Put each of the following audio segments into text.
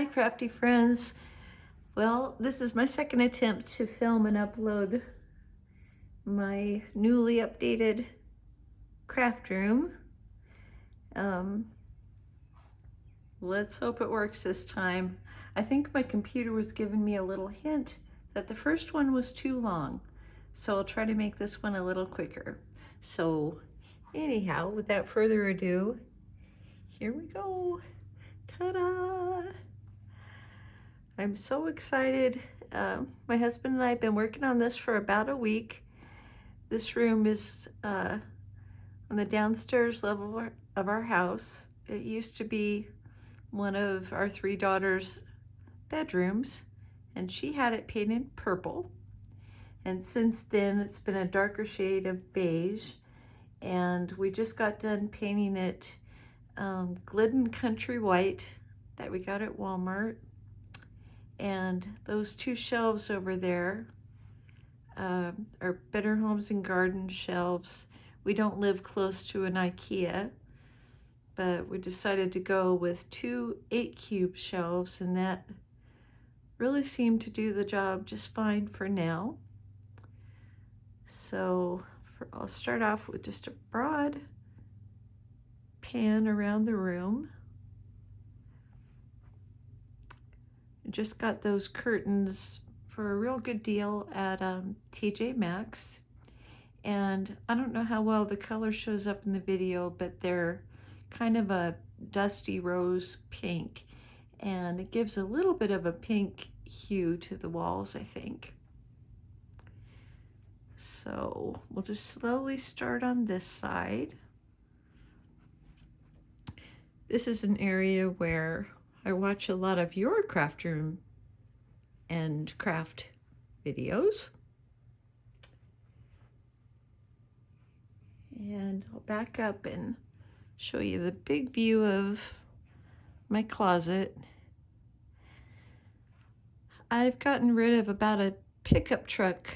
Hi crafty friends. Well, this is my second attempt to film and upload my newly updated craft room. Um, let's hope it works this time. I think my computer was giving me a little hint that the first one was too long, so I'll try to make this one a little quicker. So anyhow, without further ado, here we go. Ta-da! I'm so excited. My husband and I have been working on this for about a week. This room is on the downstairs level of our house. It used to be one of our three daughters' bedrooms, and she had it painted purple. And since then, it's been a darker shade of beige. And we just got done painting it Glidden Country White that we got at Walmart. And those two shelves over there are Better Homes and Garden shelves. We don't live close to an IKEA, but we decided to go with two 8-cube shelves, and that really seemed to do the job just fine for now. So I'll start off with just a broad pan around the room. Just got those curtains for a real good deal at TJ Maxx, and I don't know how well the color shows up in the video, but they're kind of a dusty rose pink, and it gives a little bit of a pink hue to the walls, I think. So we'll just slowly start on this side. This is an area where I watch a lot of your craft room and craft videos. And I'll back up and show you the big view of my closet. I've gotten rid of about a pickup truck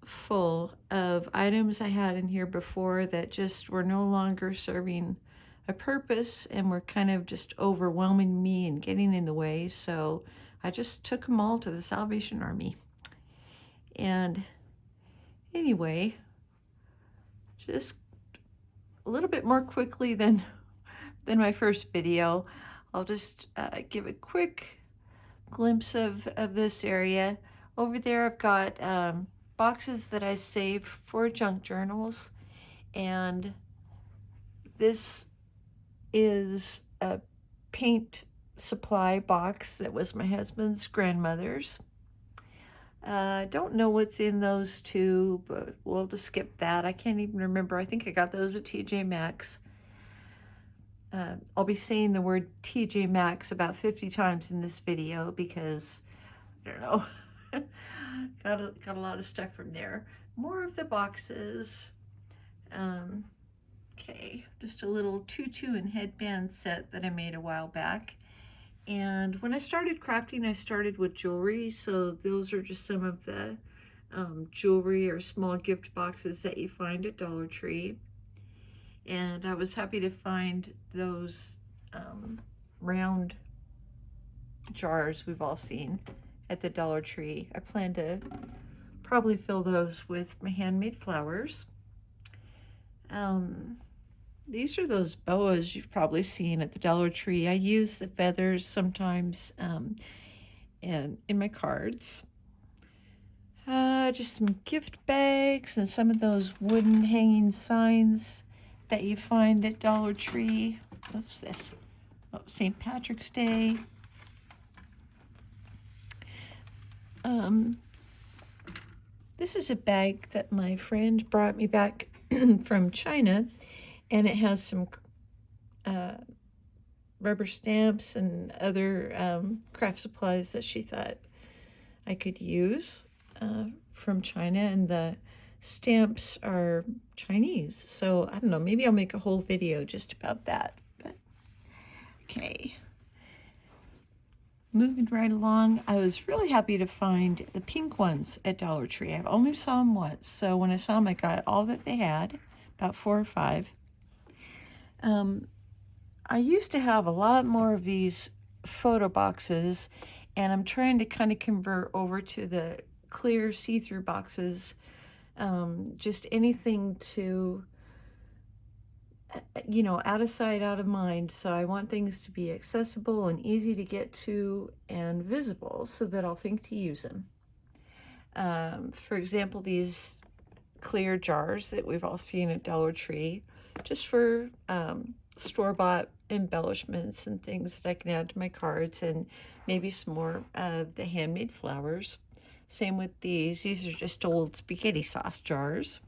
full of items I had in here before that just were no longer serving a purpose and were kind of just overwhelming me and getting in the way. So I just took them all to the Salvation Army. And anyway, just a little bit more quickly than my first video, I'll just give a quick glimpse of this area. Over there I've got boxes that I save for junk journals, and this is a paint supply box that was my husband's grandmother's. Don't know what's in those two, but we'll just skip that. I can't even remember. I think I got those at TJ Maxx. I'll be saying the word TJ Maxx about 50 times in this video because, I don't know, got a lot of stuff from there. More of the boxes. Okay, just a little tutu and headband set that I made a while back. And when I started crafting, I started with jewelry, so those are just some of the jewelry or small gift boxes that you find at Dollar Tree. And I was happy to find those round jars we've all seen at the Dollar Tree. I plan to probably fill those with my handmade flowers. These are those boas you've probably seen at the Dollar Tree. I use the feathers sometimes in my cards. Just some gift bags and some of those wooden hanging signs that you find at Dollar Tree. What's this? Oh, St. Patrick's Day. This is a bag that my friend brought me back from China, and it has some rubber stamps and other craft supplies that she thought I could use from China, and the stamps are Chinese, so I don't know, maybe I'll make a whole video just about that. But okay, moving right along, I was really happy to find the pink ones at Dollar Tree. I've only saw them once, so when I saw them I got all that they had, about 4 or 5. I used to have a lot more of these photo boxes, and I'm trying to kind of convert over to the clear see-through boxes. Just anything to, you know, out of sight, out of mind. So I want things to be accessible and easy to get to and visible so that I'll think to use them. For example, these clear jars that we've all seen at Dollar Tree, just for store-bought embellishments and things that I can add to my cards, and maybe some more of the handmade flowers. Same with these. These are just old spaghetti sauce jars.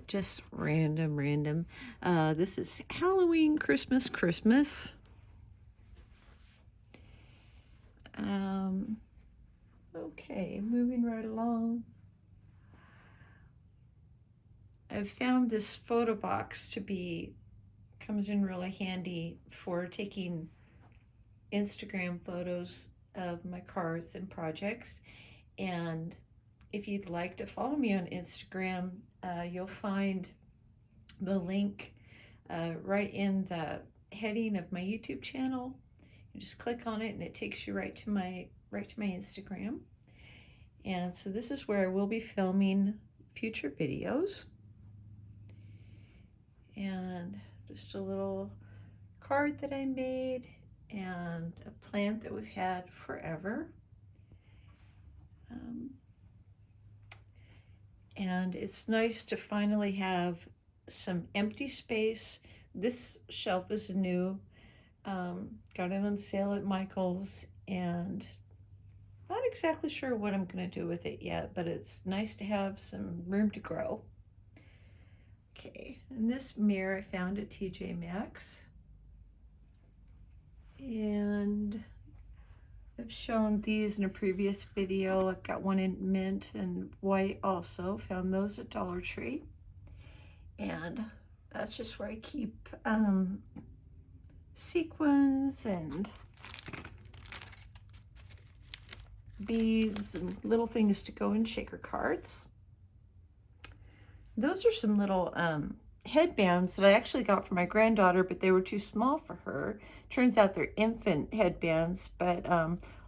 Just random. This is Halloween, Christmas. Okay, moving right along. I've found this photo box to be, comes in really handy for taking Instagram photos of my cards and projects. And if you'd like to follow me on Instagram, you'll find the link right in the heading of my YouTube channel. You just click on it and it takes you right to my Instagram. And so this is where I will be filming future videos. And just a little card that I made, and a plant that we've had forever. And it's nice to finally have some empty space. This shelf is new. Got it on sale at Michael's, and not exactly sure what I'm going to do with it yet, but it's nice to have some room to grow. Okay, and this mirror I found at TJ Maxx. And I've shown these in a previous video. I've got one in mint and white also. Found those at Dollar Tree. And that's just where I keep sequins and beads and little things to go in shaker cards. Those are some little headbands that I actually got for my granddaughter, but they were too small for her. Turns out they're infant headbands, but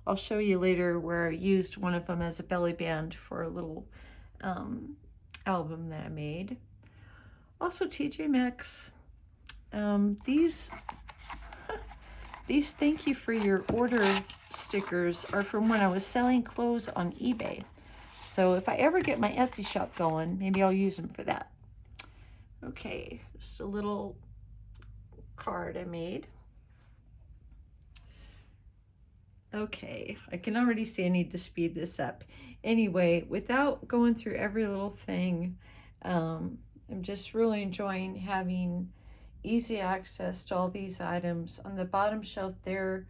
I'll show you later where I used one of them as a belly band for a little album that I made. Also TJ Maxx. These thank you for your order stickers are from when I was selling clothes on eBay. So if I ever get my Etsy shop going, maybe I'll use them for that. Okay, just a little card I made. Okay, I can already see I need to speed this up. Anyway, without going through every little thing, I'm just really enjoying having easy access to all these items. On the bottom shelf there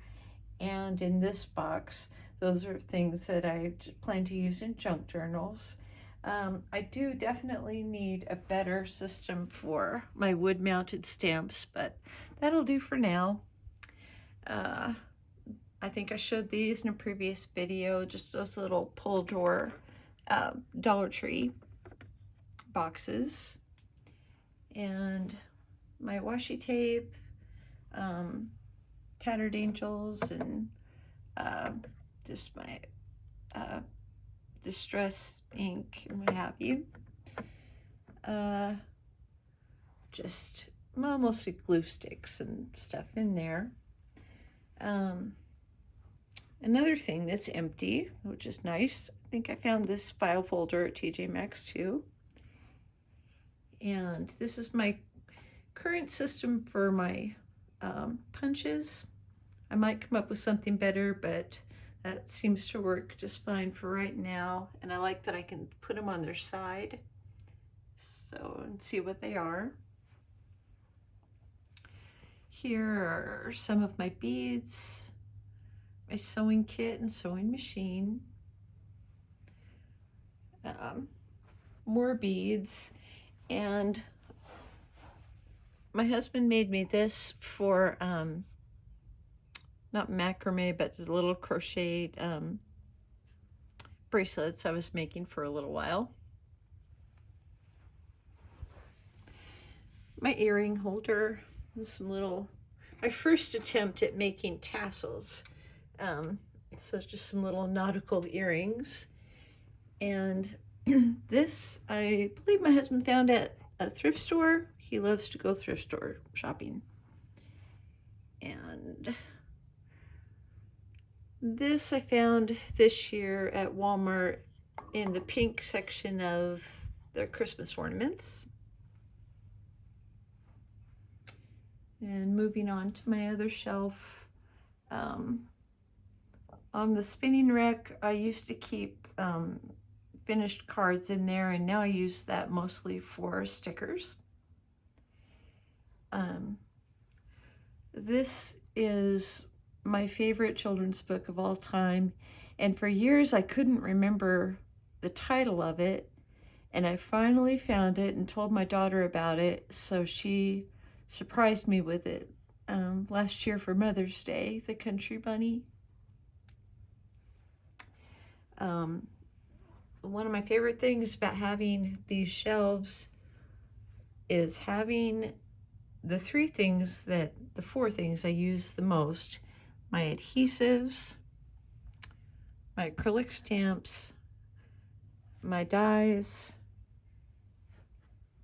and in this box, those are things that I plan to use in junk journals. I do definitely need a better system for my wood-mounted stamps, but that'll do for now. I think I showed these in a previous video, just those little pull drawer Dollar Tree boxes. And my washi tape, tattered angels, and just my distress ink and what have you. Just mostly glue sticks and stuff in there. Another thing that's empty, which is nice. I think I found this file folder at TJ Maxx too. And this is my current system for my punches. I might come up with something better, but that seems to work just fine for right now. And I like that I can put them on their side. So, and see what they are. Here are some of my beads, my sewing kit and sewing machine. More beads, and my husband made me this for not macrame, but the little crocheted bracelets I was making for a little while. My earring holder with some little, my first attempt at making tassels. So just some little nautical earrings. And this, I believe my husband found at a thrift store. He loves to go thrift store shopping. And this I found this year at Walmart in the pink section of their Christmas ornaments. And moving on to my other shelf, on the spinning rack, I used to keep finished cards in there, and now I use that mostly for stickers. This is my favorite children's book of all time, and for years I couldn't remember the title of it, and I finally found it and told my daughter about it, so she surprised me with it last year for Mother's Day, The Country Bunny. One of my favorite things about having these shelves is having the four things I use the most: my adhesives, my acrylic stamps, my dies,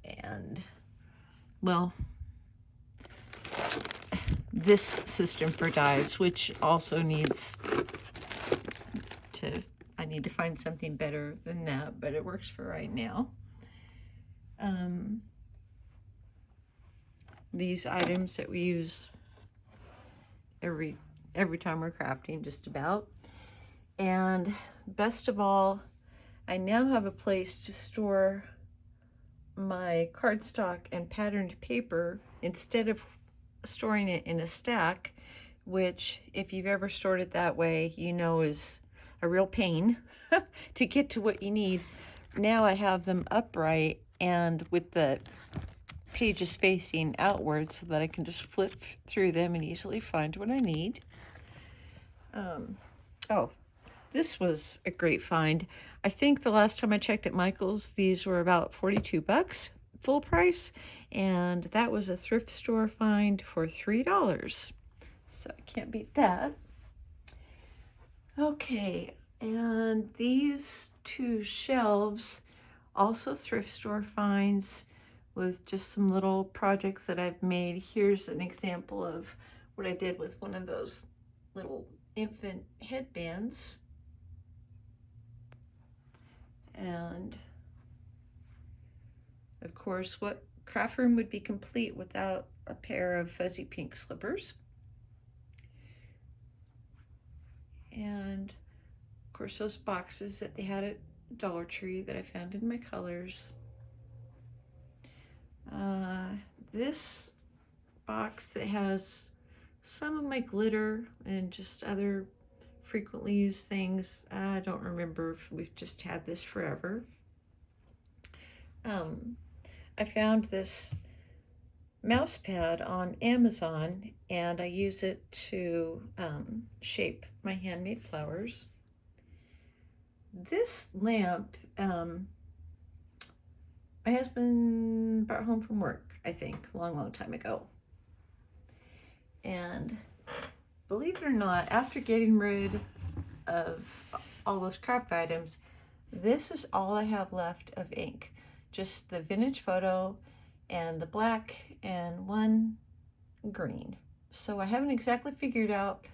and, well, this system for dies, which also needs to, I need to find something better than that, but it works for right now. These items that we use every time we're crafting, just about. And best of all, I now have a place to store my cardstock and patterned paper instead of storing it in a stack, which, if you've ever stored it that way, you know is a real pain to get to what you need. Now I have them upright and with the pages facing outward so that I can just flip through them and easily find what I need. Oh, this was a great find. I think the last time I checked at Michael's, these were about $42 full price, and that was a thrift store find for $3. So I can't beat that. Okay, and these two shelves, also thrift store finds with just some little projects that I've made. Here's an example of what I did with one of those little infant headbands. And of course, what craft room would be complete without a pair of fuzzy pink slippers? And of course, those boxes that they had at Dollar Tree that I found in my colors. This box that has some of my glitter and just other frequently used things. I don't remember if we've just had this forever. I found this mouse pad on Amazon, and I use it to shape my handmade flowers. This lamp, my husband brought home from work, I think, a long time ago. And believe it or not, after getting rid of all those craft items, this is all I have left of ink. Just the vintage photo and the black and one green. So I haven't exactly figured out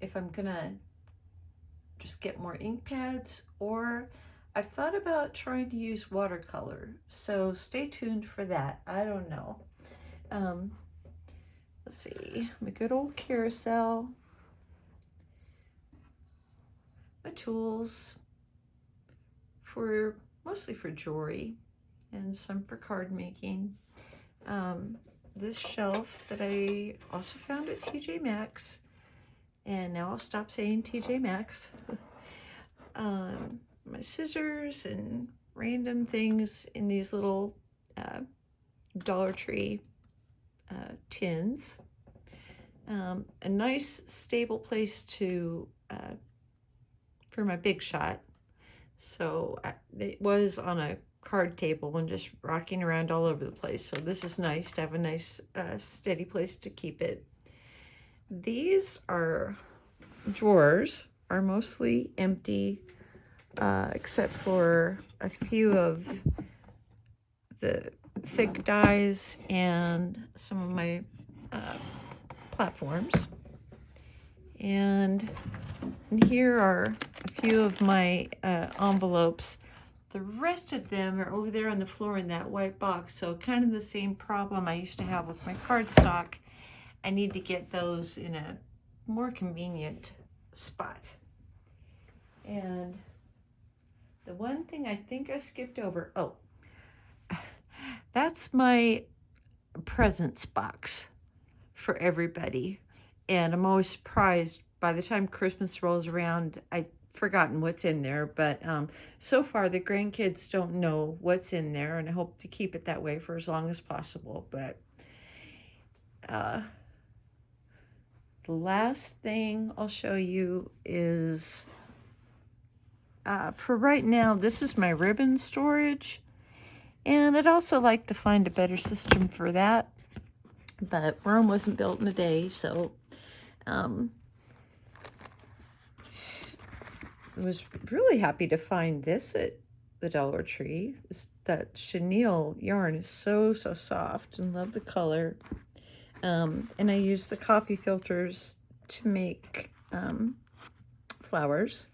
if I'm gonna just get more ink pads, or I've thought about trying to use watercolor. So stay tuned for that. I don't know. Let's see, my good old carousel, my tools mostly for jewelry and some for card making. This shelf that I also found at TJ Maxx, and now I'll stop saying TJ Maxx. My scissors and random things in these little Dollar Tree tins. A nice stable place for my Big Shot. So it was on a card table and just rocking around all over the place. So this is nice to have a nice steady place to keep it. These are drawers are mostly empty, except for a few of the thick dies and some of my platforms. And here are a few of my envelopes. The rest of them are over there on the floor in that white box. So kind of the same problem I used to have with my cardstock. I need to get those in a more convenient spot. And the one thing I think I skipped over, oh, that's my presents box for everybody. And I'm always surprised by the time Christmas rolls around, I've forgotten what's in there. But so far, the grandkids don't know what's in there, and I hope to keep it that way for as long as possible. But the last thing I'll show you is, for right now, this is my ribbon storage. And I'd also like to find a better system for that. But Rome wasn't built in a day, so I was really happy to find this at the Dollar Tree. That chenille yarn is so soft, and love the color. And I use the coffee filters to make flowers.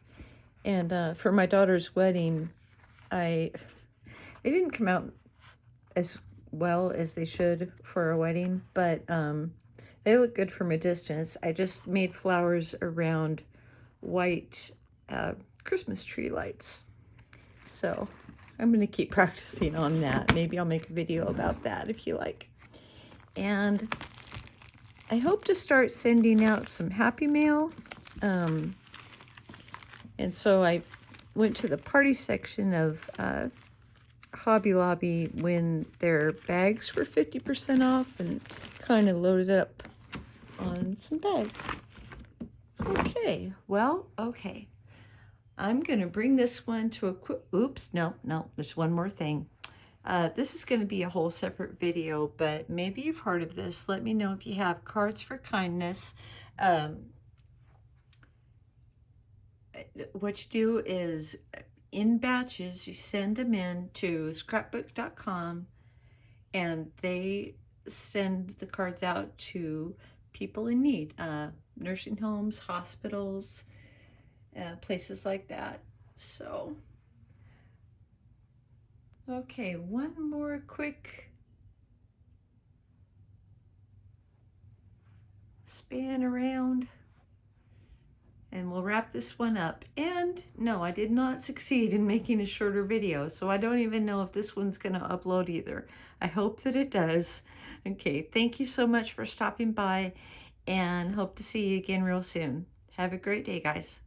And for my daughter's wedding, they didn't come out as well as they should for a wedding, but they look good from a distance. I just made flowers around white Christmas tree lights. So I'm going to keep practicing on that. Maybe I'll make a video about that if you like. And I hope to start sending out some Happy Mail. And so I went to the party section of Hobby Lobby when their bags were 50% off and kind of loaded up on some bags. Okay, well, okay. I'm going to bring this one to a quick, oops, no, there's one more thing. This is going to be a whole separate video, but maybe you've heard of this. Let me know if you have. Cards for Kindness. What you do is, in batches, you send them in to scrapbook.com, and they send the cards out to people in need, nursing homes, hospitals, places like that. So, okay, one more quick span around, and we'll wrap this one up. And no, I did not succeed in making a shorter video, so I don't even know if this one's going to upload either. I hope that it does. Okay, thank you so much for stopping by, and hope to see you again real soon. Have a great day, guys.